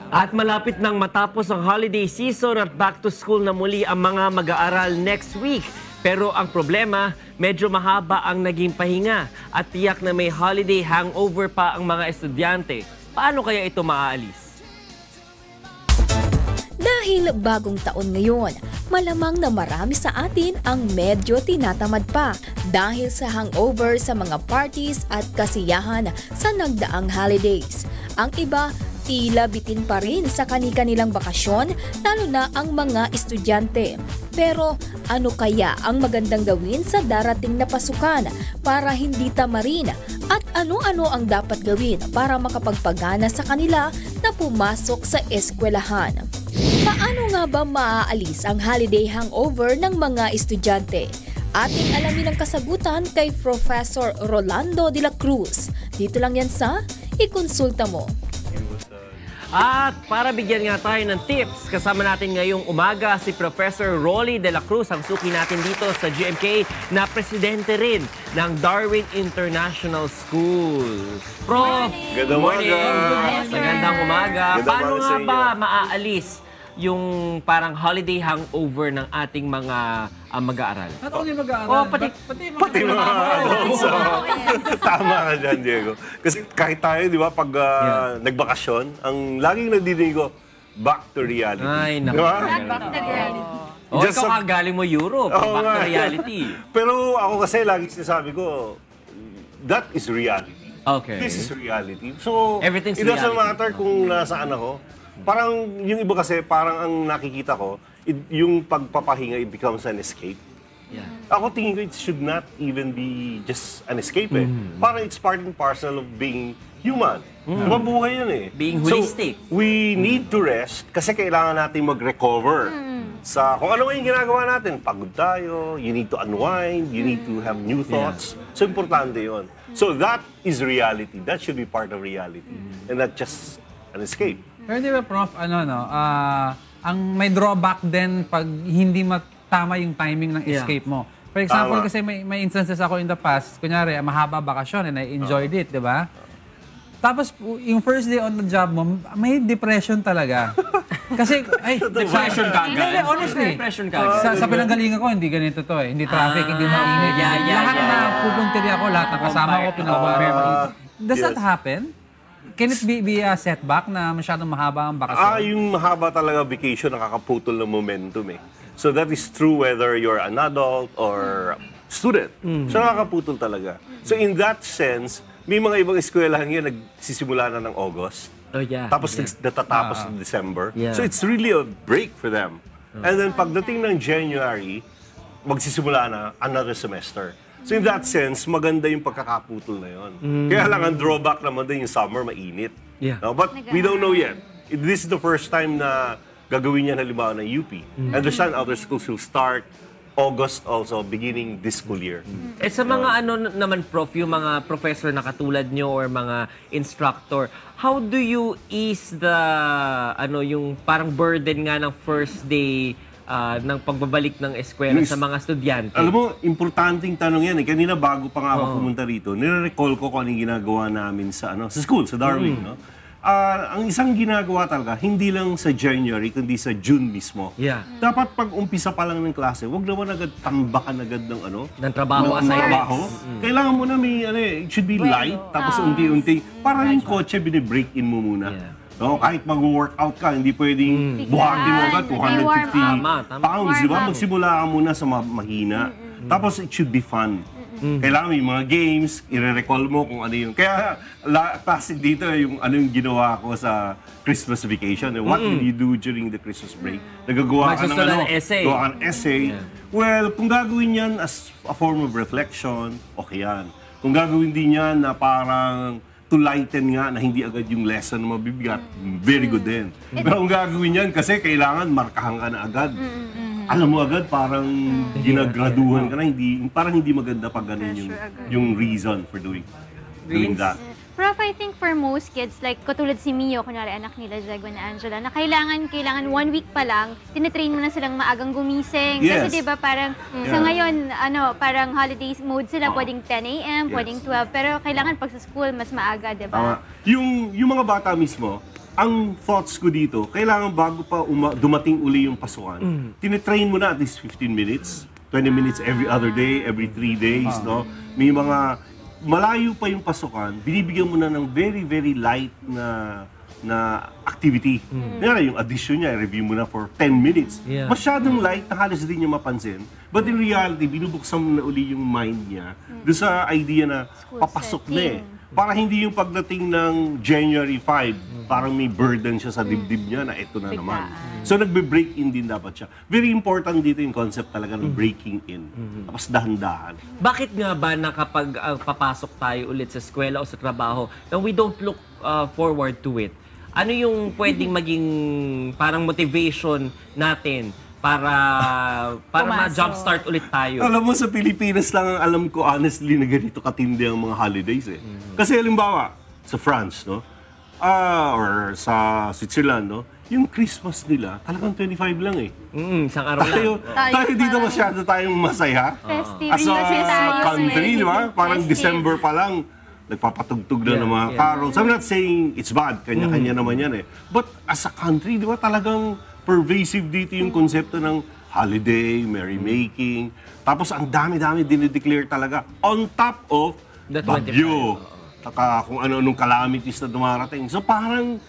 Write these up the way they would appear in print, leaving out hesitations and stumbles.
At malapit nang matapos ang holiday season at back to school na muli ang mga mag-aaral next week. Pero ang problema, medyo mahaba ang naging pahinga at tiyak na may holiday hangover pa ang mga estudyante. Paano kaya ito maaalis? Dahil bagong taon ngayon, malamang na marami sa atin ang medyo tinatamad pa dahil sa hangover sa mga parties at kasiyahan sa nagdaang holidays. Ang iba, tila bitin pa rin sa kani-kanilang bakasyon, lalo na ang mga estudyante. Pero ano kaya ang magandang gawin sa darating na pasukan para hindi tamarin? At ano-ano ang dapat gawin para makapagpagana sa kanila na pumasok sa eskwelahan? Paano nga ba maaalis ang holiday hangover ng mga estudyante? Ating alamin ang kasagutan kay Professor Rolando de la Cruz. Dito lang yan sa Ikonsulta Mo. At para bigyan nga tayo ng tips, kasama natin ngayong umaga si Professor Rolly de la Cruz, ang suki natin dito sa GMK na presidente rin ng Darwin International School. Prof! Good morning! Magandang umaga! Good Paano morning nga sa inyo. ba maaalis yung parang holiday hangover ng ating mga mag-aaral? Not only mag-aaral, Oh, pati Pati mga so, tama ka dyan, Diego. Kasi kahit tayo, di ba, pag nagbakasyon, ang laging nadidinig ko, back to reality. Ay, naku. Di ba? Back to reality. Oh, Just ikaw some- kagaling mo Europe, Oo back to nga. reality. Pero ako kasi lagi sinasabi ko, that is reality. Okay. This is reality. So, Everything's it doesn't reality. matter kung nasaan ako. Parang yung iba kasi, parang ang nakikita ko, yung pagpapahinga, it becomes an escape. Yeah. Ako tingin ko it should not even be just an escape eh. Parang it's part and parcel of being human. Diba buhay yun eh. Being holistic. So, we need to rest kasi kailangan natin mag-recover. Sa kung ano yung ginagawa natin, pagod tayo, you need to unwind, you need to have new thoughts. So, importante yun. So, that is reality. That should be part of reality. And not just an escape. Pero di ba, Prof, ang may drawback din pag hindi tama yung timing ng escape mo. For example, Tama. kasi may instances ako in the past, kunyari, mahaba bakasyon and I enjoyed it, di ba? Tapos, yung first day on the job mo, may depression talaga. Kasi, ay, Depression ka agad? Hindi, honestly. Depression ka agad? Sa pinanggalingan ko, hindi ganito to eh. Hindi traffic, hindi mainit. Lahat na pupuntiri ako, lahat ng kasama ko, pinag-compare mo. Does that happen? Can it be a setback na masyadong mahaba ang bakasyon? Yung mahaba talaga vacation, nakakaputol ng momentum eh. So that is true whether you're an adult or student. So nakakaputol talaga. So in that sense, may mga ibang eskwelahan ngayon nagsisimula na ng August. Oh, yeah. Tapos natatapos ng December. Yeah. So it's really a break for them. And then pagdating ng January, magsisimula na another semester. So in that sense, maganda yung pagkakaputol na yun. Kaya lang ang drawback naman din yung summer, mainit. Yeah. No, but we don't know yet. This is the first time na gagawin niya halimbawa ng UP. Understand other schools will start August also, beginning this school year. Eh sa mga ano naman, Prof, yung mga professor na katulad nyo or mga instructor, how do you ease the, yung parang burden nga ng first day ng pagbabalik ng eskwela sa mga estudyante? Alam mo, importanteng tanong yan eh. Kanina bago pa nga ako pumunta rito, nire-recall ko kung anong ginagawa namin sa school, sa Darwin. No? Ang isang ginagawa talaga, hindi lang sa January, kundi sa June mismo. Yeah. Dapat pag umpisa pa lang ng klase, wag naman agad tambakan agad ng Ng trabaho, assignments. Kailangan mo na may, it should be light, tapos unti-unti. Para yung kotse, binibreak in mo muna. Yeah. No, kahit mag-workout ka, hindi pwedeng buhatin mo agad 250 Tama. pounds, di ba? Magsimula ka muna sa mahina. Tapos it should be fun. Kailangan may mga games, i-recall mo kung ano yung... Kaya classic dito yung ano yung ginawa ko sa Christmas vacation. What did you do during the Christmas break? Nagagawa ka ng Magsusulat ng essay. Gawa ka ng essay. Well, kung gagawin yan as a form of reflection, okay yan. Kung gagawin din yan na parang to lighten nga na hindi agad yung lesson na mabibigat, very good din. Pero kung gagawin yan, kasi kailangan markahan ka na agad. Alam mo agad, parang ginagraduhan ka na, parang hindi maganda pag ganun yung reason for doing that. Prof, I think for most kids, like katulad si Mio, kunwari anak nila, Jago na Angela, na kailangan 1 week pa lang, tinitrain mo na silang maagang gumising. Yes. Kasi 'di ba parang sa ngayon, parang holidays mode sila, pwedeng 10 a.m., Yes. pwedeng 12, pero kailangan pag sa school mas maaga, 'di ba? Yung mga bata mismo, ang thoughts ko dito, kailangan bago pa dumating uli yung pasukan, tinitrain mo na at least 15 minutes, 20 minutes every other day, every 3 days, no? May mga malayo pa yung pasukan, binibigyan mo na ng very, very light na activity. Kaya yung addition niya, review mo na for 10 minutes. Yeah. Masyadong light na halos din niya mapansin. But in reality, binubuksan mo na uli yung mind niya doon sa idea na School papasok na eh. setting. Para hindi yung pagdating ng January 5, parang may burden siya sa dibdib niya na ito na naman. So nagbe-break in din dapat siya. Very important dito yung concept talaga ng breaking in. Tapos dahan-dahan. Bakit nga ba na kapag papasok tayo ulit sa eskwela o sa trabaho, na we don't look forward to it? Ano yung pwedeng maging parang motivation natin para ma-jumpstart ulit tayo? Alam mo, sa Pilipinas lang ang alam ko honestly na ganito katindi ang mga holidays eh. Kasi halimbawa, sa France, no? Or sa Switzerland, no? Yung Christmas nila, talagang 25 lang eh. Isang araw lang. Tayo dito masyado tayong masaya. Festive. As a Kasi tayo, country, di ba? Parang festive. December pa lang, nagpapatugtog na ng mga Yeah. carols. I'm not saying it's bad, kanya-kanya naman yan eh. But as a country, di ba talagang pervasive dito yung konsepto ng holiday, merrymaking. Tapos ang dami-dami dinideclare talaga on top of The 25. bagyo. Taka kung ano-anong calamities na dumarating. So parang,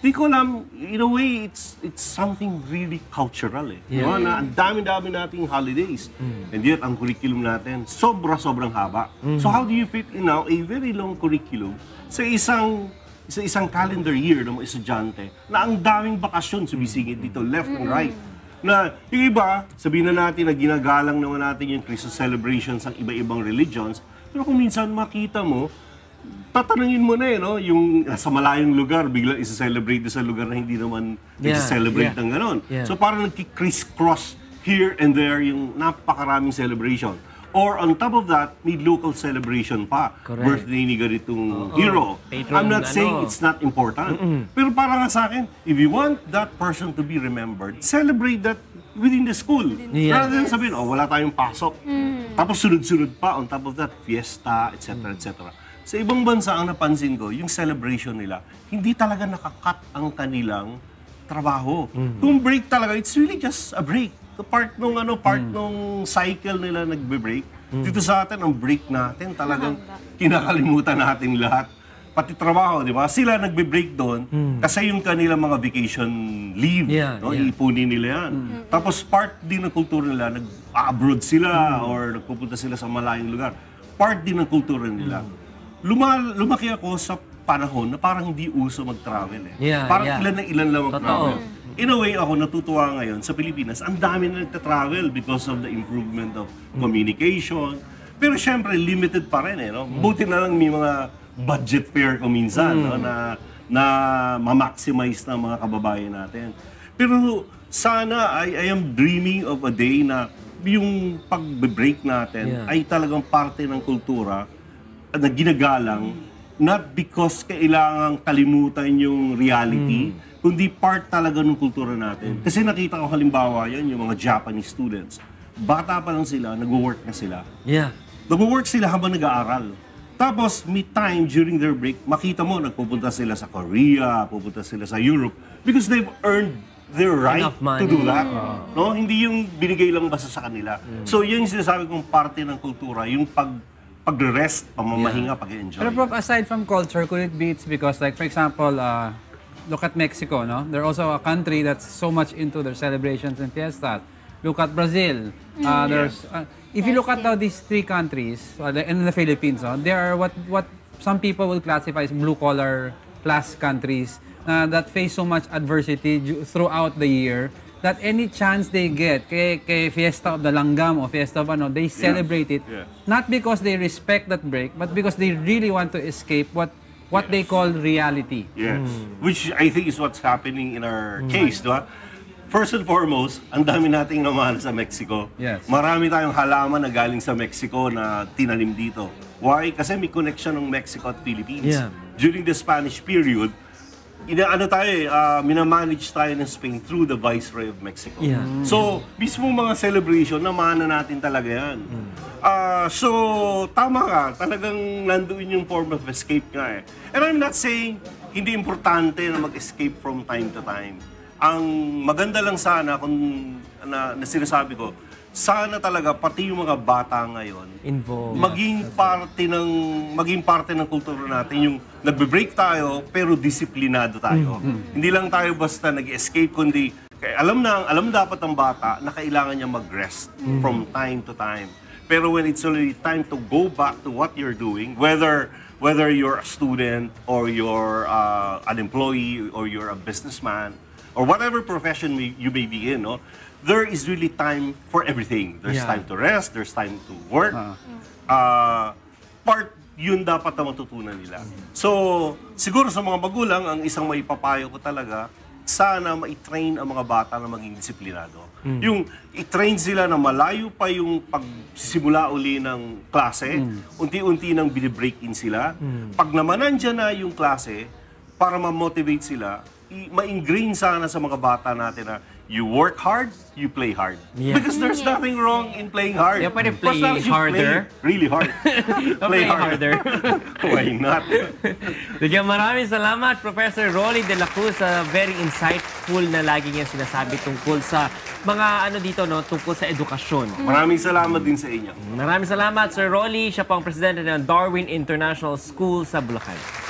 di ko alam, in a way, it's something really cultural eh. Yeah. No? Na ang dami-dami nating holidays. And yet, ang curriculum natin, sobrang haba. So how do you fit in now a very long curriculum sa isang calendar year ng mga estudyante na ang daming bakasyon sumisingit dito, left and right. Na yung iba, sabihin na natin na ginagalang naman natin yung Christmas celebrations ng iba-ibang religions, pero kung minsan makita mo, tatanungin mo na no? Yung nasa malayong lugar, biglang isa-celebrate sa lugar na hindi naman isa-celebrate ng ganon. Yeah. So parang nagki-criss-cross here and there yung napakaraming celebration. Or on top of that, may local celebration pa. Correct. Birthday ni ganitong hero. Patron, I'm not saying ano. it's not important. Pero para nga sa akin, if you want that person to be remembered, celebrate that within the school. Yeah. Rather than sabihin, wala tayong pasok. Tapos sunod-sunod pa, on top of that, fiesta, etc. etc. Sa ibang bansa, ang napansin ko, yung celebration nila, hindi talaga nakakat ang kanilang trabaho. Kung break talaga, it's really just a break. So part nung cycle nila nagbe-break. Dito sa atin, ang break natin, talagang kinakalimutan natin lahat. Pati trabaho, di ba? Sila nagbe-break doon kasi yung kanilang mga vacation leave, Yeah, no? yeah. Iipunin nila yan. Tapos part din ng kultura nila, nag-abroad sila or nagpupunta sila sa malayong lugar. Part din ng kultura nila. Lumaki ako sa panahon na parang hindi uso mag-travel eh. Yeah, Parang yeah. ilan na ilan lang mag-travel. Totoo. In a way, ako natutuwa ngayon sa Pilipinas, ang dami na nagta-travel because of the improvement of communication. Pero syempre, limited pa rin eh. No? Buti na lang may mga budget fare ko minsan no? na ma-maximize ng mga kababayan natin. Pero sana, I am dreaming of a day na yung pag-break natin ay talagang parte ng kultura na ginagalang, not because kailangang kalimutan yung reality, kundi part talaga ng kultura natin. Kasi nakita ko halimbawa yan, yung mga Japanese students. Bata pa lang sila, nag-work na sila. Yeah. Nag-work sila habang nag-aaral. Tapos, may time during their break, makita mo, nagpupunta sila sa Korea, pupunta sila sa Europe, because they've earned their right Enough money. to do that. No? Hindi yung binigay lang basta sa kanila. So, yun yung sinasabi kong parte ng kultura, yung pag-rest, pamamahinga, pag-enjoy. Pero Prof, aside from culture, could it be it's because, like, for example, look at Mexico, no? They're also a country that's so much into their celebrations and fiestas. Look at Brazil. If you look at now these three countries, and the Philippines, they are what some people will classify as blue-collar class countries that face so much adversity throughout the year that any chance they get, kay Fiesta of the Langgam o Fiesta of ano, they celebrate it. Yeah. Not because they respect that break, but because they really want to escape what they call reality. Yes. Which I think is what's happening in our case, di ba? First and foremost, ang dami nating naman sa Mexico. Yes. Marami tayong halaman na galing sa Mexico na tinanim dito. Why? Kasi may connection ng Mexico at Philippines. Yeah. During the Spanish period, minamanage tayo ng Spain through the Viceroy of Mexico. Yeah. So, mismo mga celebration, namana natin talaga yan. So, tama ka. Talagang nandoon yung form of escape nga eh. And I'm not saying hindi importante na mag-escape from time to time. Ang maganda lang sana kung na sinasabi ko, sana talaga pati yung mga bata ngayon Involved. maging parte ng kultura natin yung nagbe-break tayo pero disiplinado tayo. Hindi lang tayo basta nag-escape kundi alam dapat ang bata na kailangan niya mag-rest from time to time. Pero when it's already time to go back to what you're doing, whether you're a student or you're an employee or you're a businessman or whatever profession you may be in, no, there is really time for everything. There's Yeah. time to rest, there's time to work. Part yun dapat na matutunan nila. So, siguro sa mga magulang, ang isang maipapayo ko talaga, sana ma-train ang mga bata na maging disiplinado. Yung i-train sila na malayo pa yung pagsisimula uli ng klase, unti-unti nang binibreak in sila. Pag naman nandyan na yung klase, para ma-motivate sila, ma-ingrain sana sa mga bata natin na you work hard, you play hard. Yeah. Because there's nothing wrong in playing hard. Yeah, pwede play As long as you harder. Play really hard. Play harder. Why not? Sige, maraming salamat, Professor Rolly De La Cruz, sa very insightful na lagi niya sinasabi tungkol sa mga dito, no, tungkol sa edukasyon. Maraming salamat din sa inyo. Maraming salamat, Sir Rolly. Siya po ang presidente ng Darwin International School sa Bulacan.